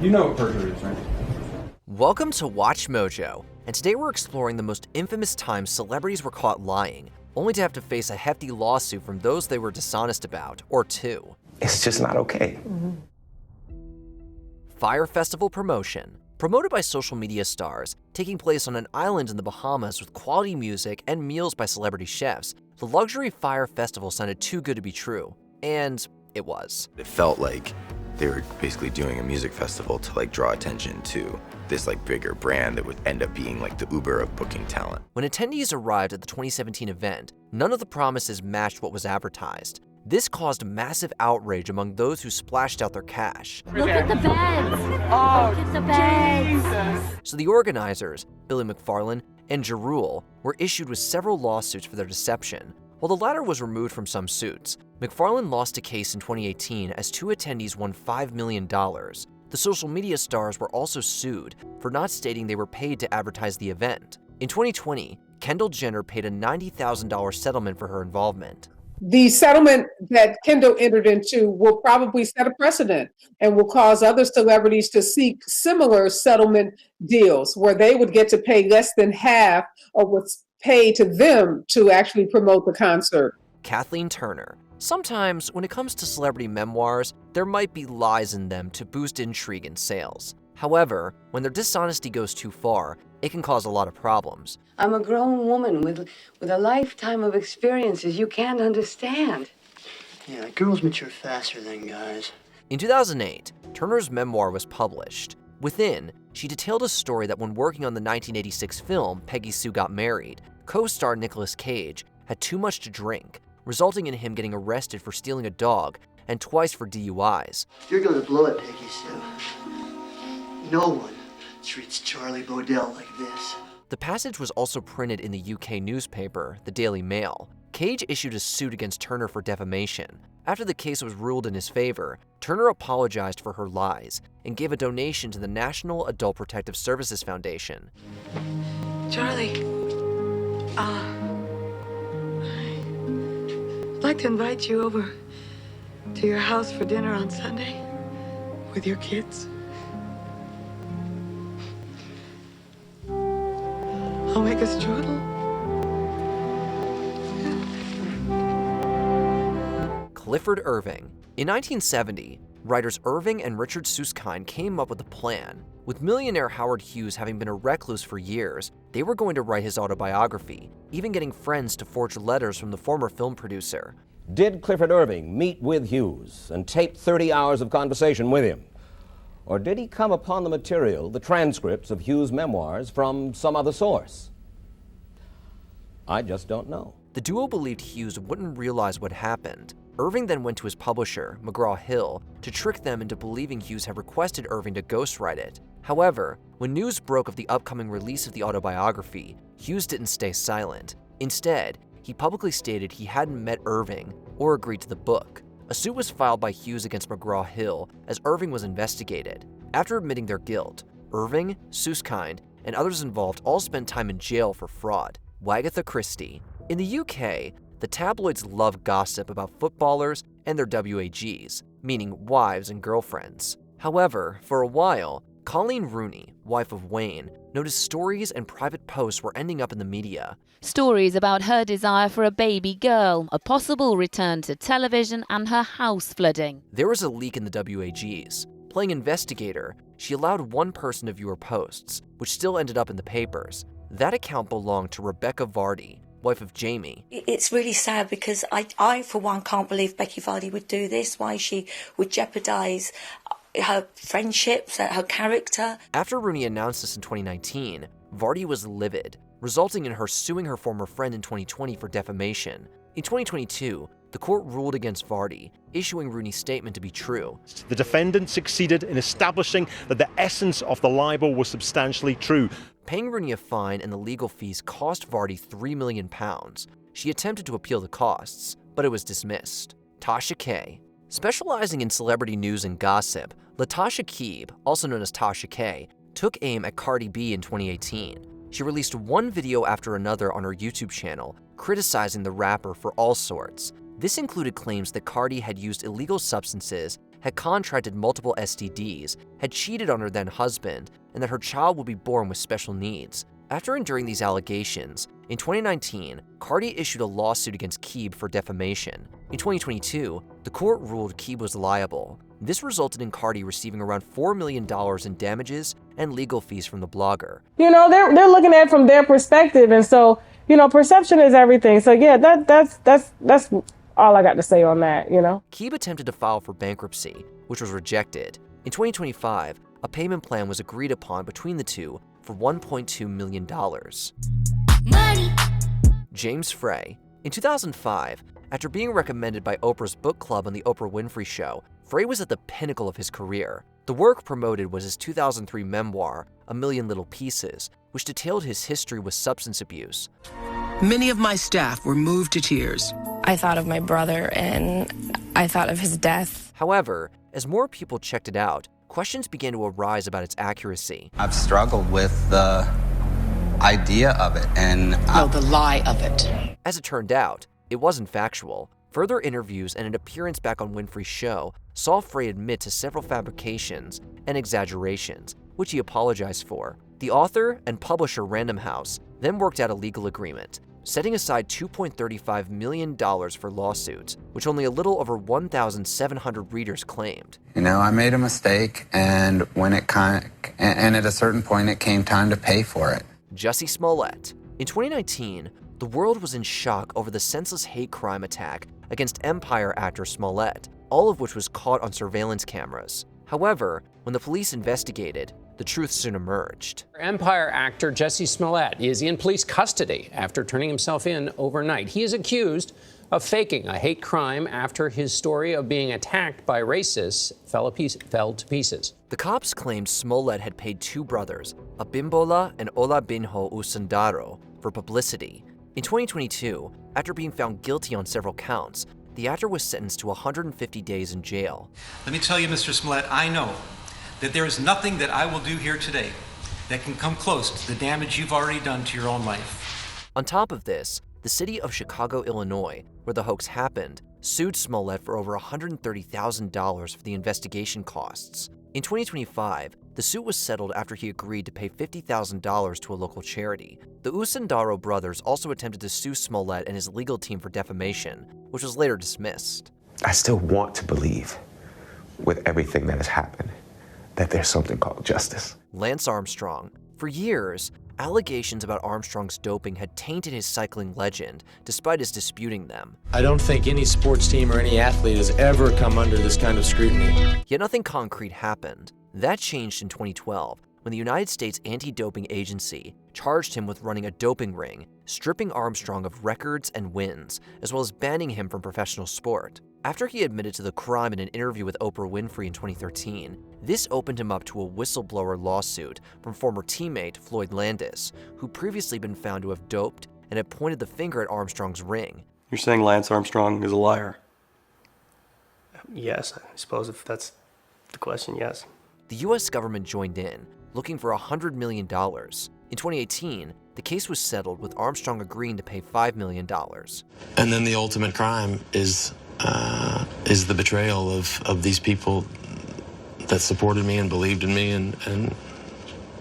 You know what perjury is, right? Welcome to Watch Mojo, and today we're exploring the most infamous times celebrities were caught lying, only to have to face a hefty lawsuit from those they were dishonest about, or two. It's just not okay. Fyre Festival promotion. Promoted by social media stars, taking place on an island in the Bahamas with quality music and meals by celebrity chefs, the luxury Fyre Festival sounded too good to be true. And it was. It felt like they were basically doing a music festival to like draw attention to this like bigger brand that would end up being like the Uber of booking talent. When attendees arrived at the 2017 event, none of the promises matched what was advertised. This caused massive outrage among those who splashed out their cash. Look at the beds! Oh, look at the beds! So the organizers, Billy McFarland and Jerul, were issued with several lawsuits for their deception. While the latter was removed from some suits, McFarland lost a case in 2018 as two attendees won $5 million. The social media stars were also sued for not stating they were paid to advertise the event. In 2020, Kendall Jenner paid a $90,000 settlement for her involvement. The settlement that Kendall entered into will probably set a precedent and will cause other celebrities to seek similar settlement deals where they would get to pay less than half of what's paid to them to actually promote the concert. Kathleen Turner. Sometimes, when it comes to celebrity memoirs, there might be lies in them to boost intrigue and sales. However, when their dishonesty goes too far, it can cause a lot of problems. I'm a grown woman with a lifetime of experiences you can't understand. Yeah, girls mature faster than guys. In 2008, Turner's memoir was published. Within, she detailed a story that when working on the 1986 film Peggy Sue Got Married, co-star Nicolas Cage had too much to drink, resulting in him getting arrested for stealing a dog and twice for DUIs. You're gonna blow it, Peggy Sue. No one treats Charlie Bodell like this. The passage was also printed in the UK newspaper, the Daily Mail. Cage issued a suit against Turner for defamation. After the case was ruled in his favor, Turner apologized for her lies and gave a donation to the National Adult Protective Services Foundation. Charlie, I'd like to invite you over to your house for dinner on Sunday with your kids. I'll make a strudel. Clifford Irving. In 1970, writers Irving and Richard Susskind came up with a plan. With millionaire Howard Hughes having been a recluse for years, they were going to write his autobiography, even getting friends to forge letters from the former film producer. Did Clifford Irving meet with Hughes and tape 30 hours of conversation with him? Or did he come upon the material, the transcripts of Hughes' memoirs, from some other source? I just don't know. The duo believed Hughes wouldn't realize what happened. Irving then went to his publisher, McGraw-Hill, to trick them into believing Hughes had requested Irving to ghostwrite it. However, when news broke of the upcoming release of the autobiography, Hughes didn't stay silent. Instead, he publicly stated he hadn't met Irving or agreed to the book. A suit was filed by Hughes against McGraw-Hill as Irving was investigated. After admitting their guilt, Irving, Susskind, and others involved all spent time in jail for fraud. Wagatha Christie. In the UK, the tabloids love gossip about footballers and their WAGs, meaning wives and girlfriends. However, for a while, Colleen Rooney, wife of Wayne, noticed stories and private posts were ending up in the media. Stories about her desire for a baby girl, a possible return to television, and her house flooding. There was a leak in the WAGs. Playing investigator, she allowed one person to view her posts, which still ended up in the papers. That account belonged to Rebecca Vardy, wife of Jamie. It's really sad because I for one, can't believe Becky Vardy would do this, why she would jeopardize her friendships, her character. After Rooney announced this in 2019, Vardy was livid, resulting in her suing her former friend in 2020 for defamation. In 2022, the court ruled against Vardy, issuing Rooney's statement to be true. The defendant succeeded in establishing that the essence of the libel was substantially true. Paying Rooney a fine and the legal fees cost Vardy £3 million. She attempted to appeal the costs, but it was dismissed. Tasha K. Specializing in celebrity news and gossip, Latasha Keeb, also known as Tasha K, took aim at Cardi B in 2018. She released one video after another on her YouTube channel, criticizing the rapper for all sorts. This included claims that Cardi had used illegal substances, had contracted multiple STDs, had cheated on her then husband, and that her child would be born with special needs. After enduring these allegations, in 2019, Cardi issued a lawsuit against Keeb for defamation. In 2022, the court ruled Keeb was liable. This resulted in Cardi receiving around $4 million in damages and legal fees from the blogger. You know, they're looking at it from their perspective, and so, you know, perception is everything. So yeah, that's all I got to say on that, you know. Keeb attempted to file for bankruptcy, which was rejected. In 2025, a payment plan was agreed upon between the two for $1.2 million. Money. James Frey. In 2005, after being recommended by Oprah's book club on The Oprah Winfrey Show, Frey was at the pinnacle of his career. The work promoted was his 2003 memoir, A Million Little Pieces, which detailed his history with substance abuse. Many of my staff were moved to tears. I thought of my brother and I thought of his death. However, as more people checked it out, questions began to arise about its accuracy. I've struggled with the idea of it and the lie of it. As it turned out, it wasn't factual. Further interviews and an appearance back on Winfrey's show saw Frey admit to several fabrications and exaggerations, which he apologized for. The author and publisher Random House then worked out a legal agreement, setting aside $2.35 million for lawsuits, which only a little over 1,700 readers claimed. You know, I made a mistake, and and at a certain point, it came time to pay for it. Jussie Smollett. In 2019, the world was in shock over the senseless hate crime attack against Empire actor Smollett, all of which was caught on surveillance cameras. However, when the police investigated, the truth soon emerged. Empire actor Jussie Smollett is in police custody after turning himself in overnight. He is accused of faking a hate crime after his story of being attacked by racists fell to pieces. The cops claimed Smollett had paid two brothers, Abimbola and Olabinho Usundaro, for publicity. In 2022, after being found guilty on several counts, the actor was sentenced to 150 days in jail. Let me tell you, Mr. Smollett, I know that there is nothing that I will do here today that can come close to the damage you've already done to your own life. On top of this, the city of Chicago, Illinois, where the hoax happened, sued Smollett for over $130,000 for the investigation costs. In 2025, the suit was settled after he agreed to pay $50,000 to a local charity. The Usundaro brothers also attempted to sue Smollett and his legal team for defamation, which was later dismissed. I still want to believe, with everything that has happened, that there's something called justice. Lance Armstrong. For years, allegations about Armstrong's doping had tainted his cycling legend, despite his disputing them. I don't think any sports team or any athlete has ever come under this kind of scrutiny. Yet nothing concrete happened. That changed in 2012, when the United States Anti-Doping Agency charged him with running a doping ring, stripping Armstrong of records and wins, as well as banning him from professional sport. After he admitted to the crime in an interview with Oprah Winfrey in 2013, this opened him up to a whistleblower lawsuit from former teammate Floyd Landis, who previously been found to have doped and had pointed the finger at Armstrong's ring. You're saying Lance Armstrong is a liar? Yes, I suppose if that's the question, yes. The US government joined in, looking for $100 million. In 2018, the case was settled with Armstrong agreeing to pay $5 million. And then the ultimate crime is the betrayal of these people that supported me and believed in me, and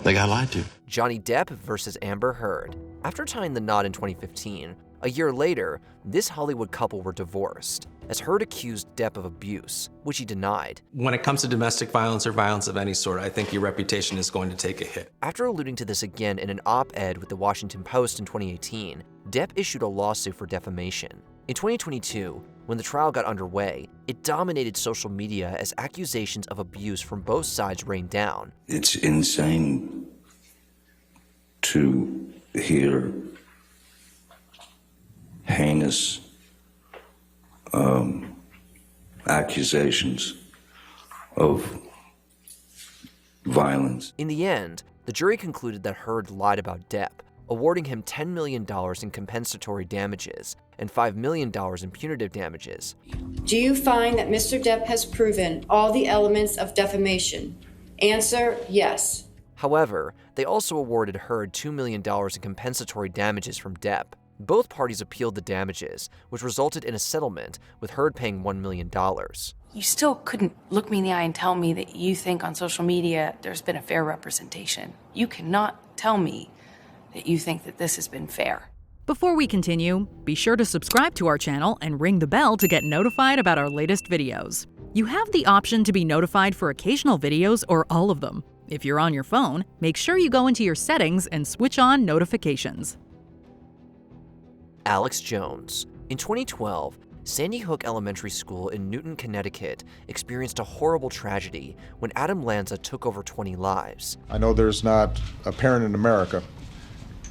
they got lied to. Johnny Depp versus Amber Heard. After tying the knot in 2015, a year later, this Hollywood couple were divorced, as Heard accused Depp of abuse, which he denied. When it comes to domestic violence or violence of any sort, I think your reputation is going to take a hit. After alluding to this again in an op-ed with the Washington Post in 2018, Depp issued a lawsuit for defamation. In 2022, when the trial got underway, it dominated social media as accusations of abuse from both sides rained down. It's insane to hear heinous accusations of violence. In the end, the jury concluded that Heard lied about Depp, awarding him $10 million in compensatory damages and $5 million in punitive damages. Do you find that Mr. Depp has proven all the elements of defamation? Answer, yes. However, they also awarded Heard $2 million in compensatory damages from Depp. Both parties appealed the damages, which resulted in a settlement, with Heard paying $1 million. you still couldn't look me in the eye and tell me that you think on social media there's been a fair representation. You cannot tell me that you think that this has been fair. Before we continue, be sure to subscribe to our channel and ring the bell to get notified about our latest videos. You have the option to be notified for occasional videos or all of them. If you're on your phone, make sure you go into your settings and switch on notifications. Alex Jones. In 2012, Sandy Hook Elementary School in Newton, Connecticut experienced a horrible tragedy when Adam Lanza took over 20 lives. I know there's not a parent in America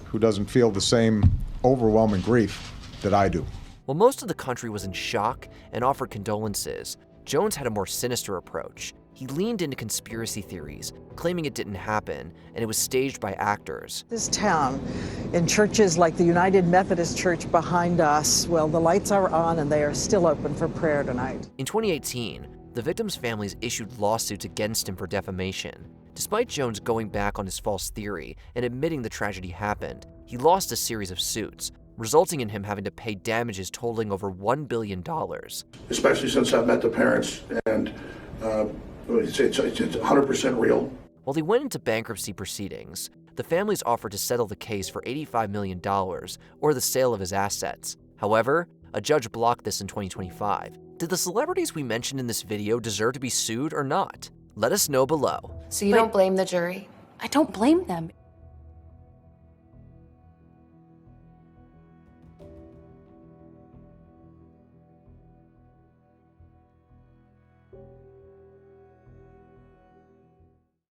who doesn't feel the same overwhelming grief that I do. While most of the country was in shock and offered condolences, Jones had a more sinister approach. He leaned into conspiracy theories, claiming it didn't happen and it was staged by actors. This town, in churches like the United Methodist Church behind us, well, the lights are on and they are still open for prayer tonight. In 2018, the victims' families issued lawsuits against him for defamation. Despite Jones going back on his false theory and admitting the tragedy happened, he lost a series of suits, resulting in him having to pay damages totaling over $1 billion. Especially since I've met the parents and it's 100% real. While he went into bankruptcy proceedings, the families offered to settle the case for $85 million or the sale of his assets. However, a judge blocked this in 2025. Did the celebrities we mentioned in this video deserve to be sued or not? Let us know below. So you don't blame the jury? I don't blame them.